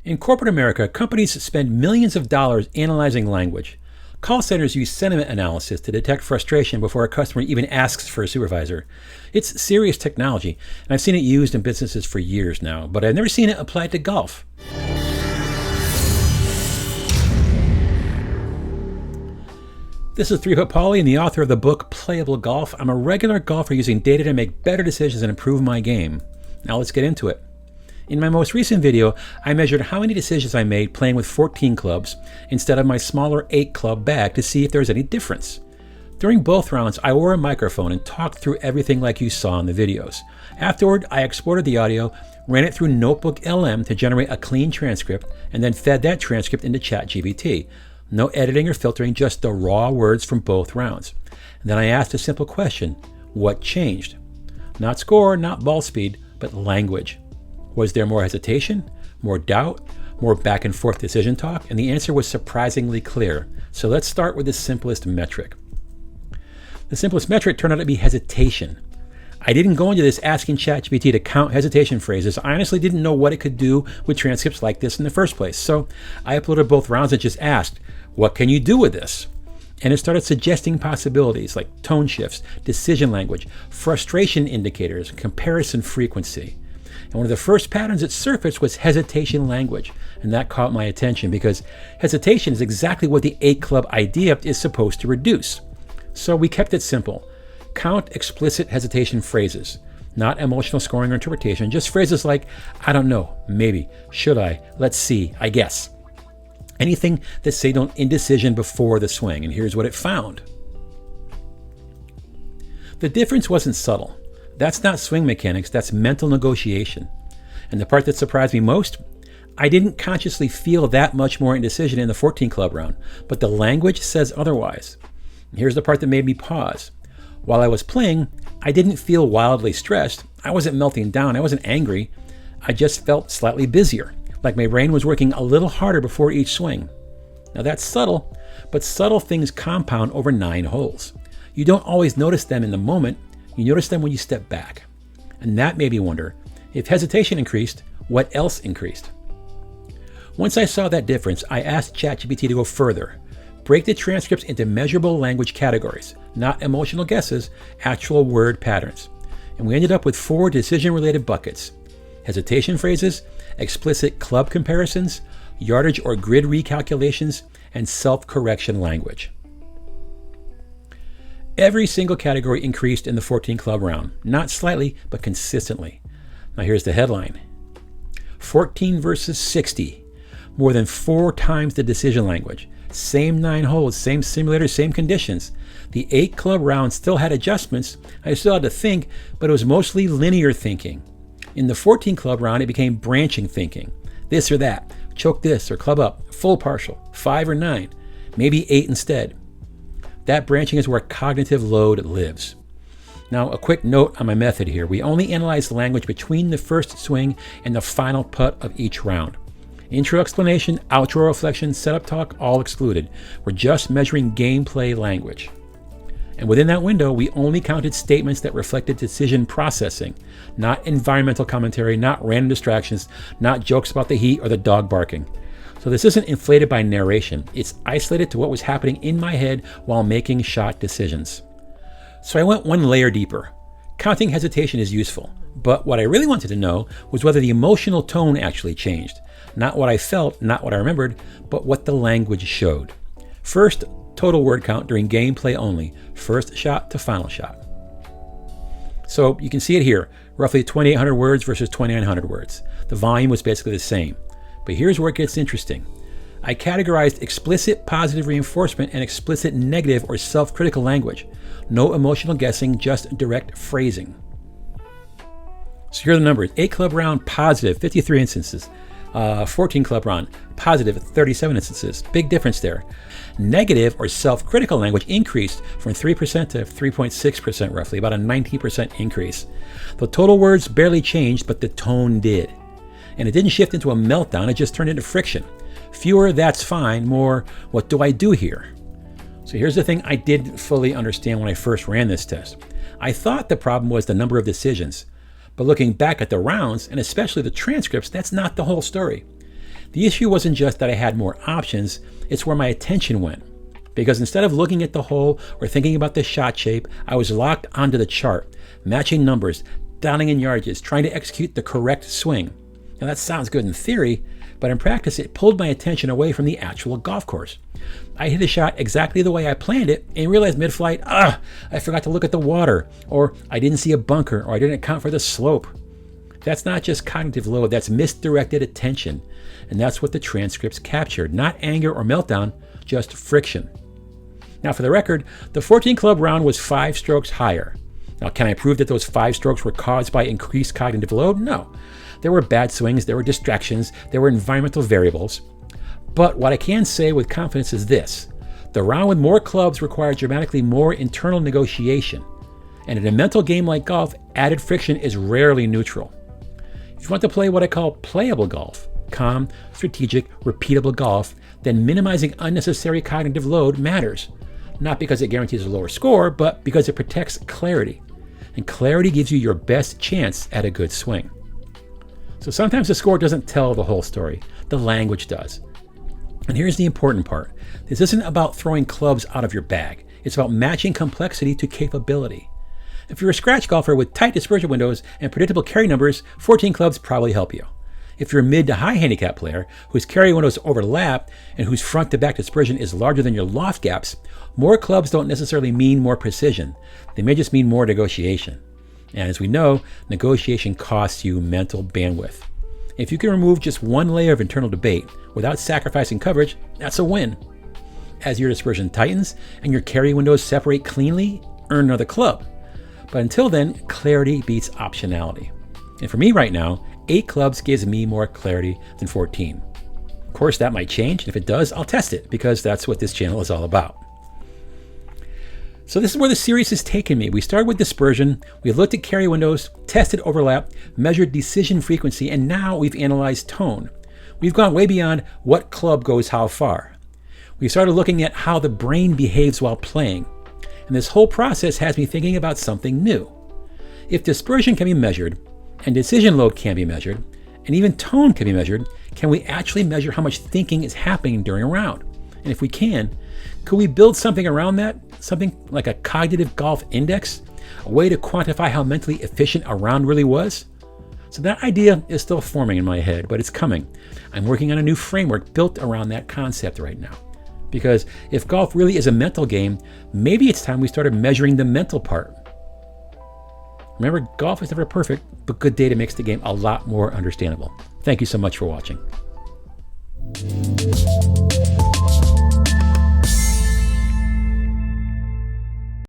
In corporate America, companies spend millions of dollars analyzing language. Call centers use sentiment analysis to detect frustration before a customer even asks for a supervisor. It's serious technology, and I've seen it used in businesses for years now, but I've never seen it applied to golf. This is 3 Foot Paulie and the author of the book Playable Golf. I'm a regular golfer using data to make better decisions and improve my game. Now let's get into it. In my most recent video, I measured how many decisions I made playing with 14 clubs instead of my smaller 8 club bag to see if there was any difference. During both rounds, I wore a microphone and talked through everything like you saw in the videos. Afterward, I exported the audio, ran it through Notebook LM to generate a clean transcript, and then fed that transcript into ChatGPT. No editing or filtering, just the raw words from both rounds. And then I asked a simple question: what changed? Not score, not ball speed, but language. Was there more hesitation, more doubt, more back and forth decision talk? And the answer was surprisingly clear. So let's start with the simplest metric. The simplest metric turned out to be hesitation. I didn't go into this asking ChatGPT to count hesitation phrases. I honestly didn't know what it could do with transcripts like this in the first place. So I uploaded both rounds and just asked, what can you do with this? And it started suggesting possibilities like tone shifts, decision language, frustration indicators, comparison frequency. And one of the first patterns that surfaced was hesitation language. And that caught my attention because hesitation is exactly what the 8 club idea is supposed to reduce. So we kept it simple. Count explicit hesitation phrases, not emotional scoring or interpretation, just phrases like, I don't know, maybe, should I, let's see, I guess. Anything that signaled indecision before the swing. And here's what it found. The difference wasn't subtle. That's not swing mechanics, that's mental negotiation. And the part that surprised me most, I didn't consciously feel that much more indecision in the 14 club round, but the language says otherwise. And here's the part that made me pause. While I was playing, I didn't feel wildly stressed. I wasn't melting down, I wasn't angry. I just felt slightly busier, like my brain was working a little harder before each swing. Now that's subtle, but subtle things compound over 9 holes. You don't always notice them in the moment, you notice them when you step back. And that made me wonder, if hesitation increased, what else increased? Once I saw that difference, I asked ChatGPT to go further. Break the transcripts into measurable language categories, not emotional guesses, actual word patterns. And we ended up with 4 decision-related buckets: hesitation phrases, explicit club comparisons, yardage or grid recalculations, and self-correction language. Every single category increased in the 14 club round, not slightly, but consistently. Now here's the headline. 14 versus 60, more than 4 times the decision language. Same 9 holes, same simulator, same conditions. The 8 club round still had adjustments. I still had to think, but it was mostly linear thinking. In the 14 club round, it became branching thinking. This or that, choke this or club up, full partial, 5 or 9, maybe 8 instead. That branching is where cognitive load lives. Now, a quick note on my method here. We only analyze the language between the first swing and the final putt of each round. Intro explanation, outro reflection, setup talk, all excluded. We're just measuring gameplay language. And within that window, we only counted statements that reflected decision processing, not environmental commentary, not random distractions, not jokes about the heat or the dog barking. So this isn't inflated by narration. It's isolated to what was happening in my head while making shot decisions. So I went one layer deeper. Counting hesitation is useful, but what I really wanted to know was whether the emotional tone actually changed. Not what I felt, not what I remembered, but what the language showed. First, total word count during gameplay only, first shot to final shot. So you can see it here, roughly 2,800 words versus 2,900 words. The volume was basically the same. But here's where it gets interesting. I categorized explicit positive reinforcement and explicit negative or self-critical language. No emotional guessing, just direct phrasing. So here are the numbers. 8 club round, positive, 53 instances. 14 club round, positive, 37 instances. Big difference there. Negative or self-critical language increased from 3% to 3.6% roughly, about a 19% increase. The total words barely changed, but the tone did. And it didn't shift into a meltdown, it just turned into friction. Fewer, that's fine. More, what do I do here? So here's the thing I didn't fully understand when I first ran this test. I thought the problem was the number of decisions. But looking back at the rounds, and especially the transcripts, that's not the whole story. The issue wasn't just that I had more options, it's where my attention went. Because instead of looking at the hole or thinking about the shot shape, I was locked onto the chart, matching numbers, dialing in yardages, trying to execute the correct swing. Now that sounds good in theory, but in practice it pulled my attention away from the actual golf course. I hit a shot exactly the way I planned it and realized mid-flight, I forgot to look at the water, or I didn't see a bunker, or I didn't account for the slope. That's not just cognitive load, that's misdirected attention. And that's what the transcripts captured, not anger or meltdown, just friction. Now for the record, the 14 club round was 5 strokes higher. Now can I prove that those 5 strokes were caused by increased cognitive load? No. There were bad swings, there were distractions, there were environmental variables. But what I can say with confidence is this: the round with more clubs required dramatically more internal negotiation. And in a mental game like golf, added friction is rarely neutral. If you want to play what I call playable golf, calm, strategic, repeatable golf, then minimizing unnecessary cognitive load matters. Not because it guarantees a lower score, but because it protects clarity. And clarity gives you your best chance at a good swing. So sometimes the score doesn't tell the whole story. The language does. And here's the important part. This isn't about throwing clubs out of your bag. It's about matching complexity to capability. If you're a scratch golfer with tight dispersion windows and predictable carry numbers, 14 clubs probably help you. If you're a mid to high handicap player whose carry windows overlap and whose front to back dispersion is larger than your loft gaps, more clubs don't necessarily mean more precision. They may just mean more negotiation. And as we know, negotiation costs you mental bandwidth. If you can remove just one layer of internal debate without sacrificing coverage, that's a win. As your dispersion tightens and your carry windows separate cleanly, earn another club. But until then, clarity beats optionality. And for me right now, 8 clubs gives me more clarity than 14. Of course, that might change, and if it does, I'll test it, because that's what this channel is all about. So this is where the series has taken me. We started with dispersion, we looked at carry windows, tested overlap, measured decision frequency, and now we've analyzed tone. We've gone way beyond what club goes how far. We started looking at how the brain behaves while playing. And this whole process has me thinking about something new. If dispersion can be measured, and decision load can be measured, and even tone can be measured, can we actually measure how much thinking is happening during a round? And if we can, could we build something around that? Something like a cognitive golf index? A way to quantify how mentally efficient a round really was? So that idea is still forming in my head, but it's coming. I'm working on a new framework built around that concept right now. Because if golf really is a mental game, maybe it's time we started measuring the mental part. Remember, golf is never perfect, but good data makes the game a lot more understandable. Thank you so much for watching.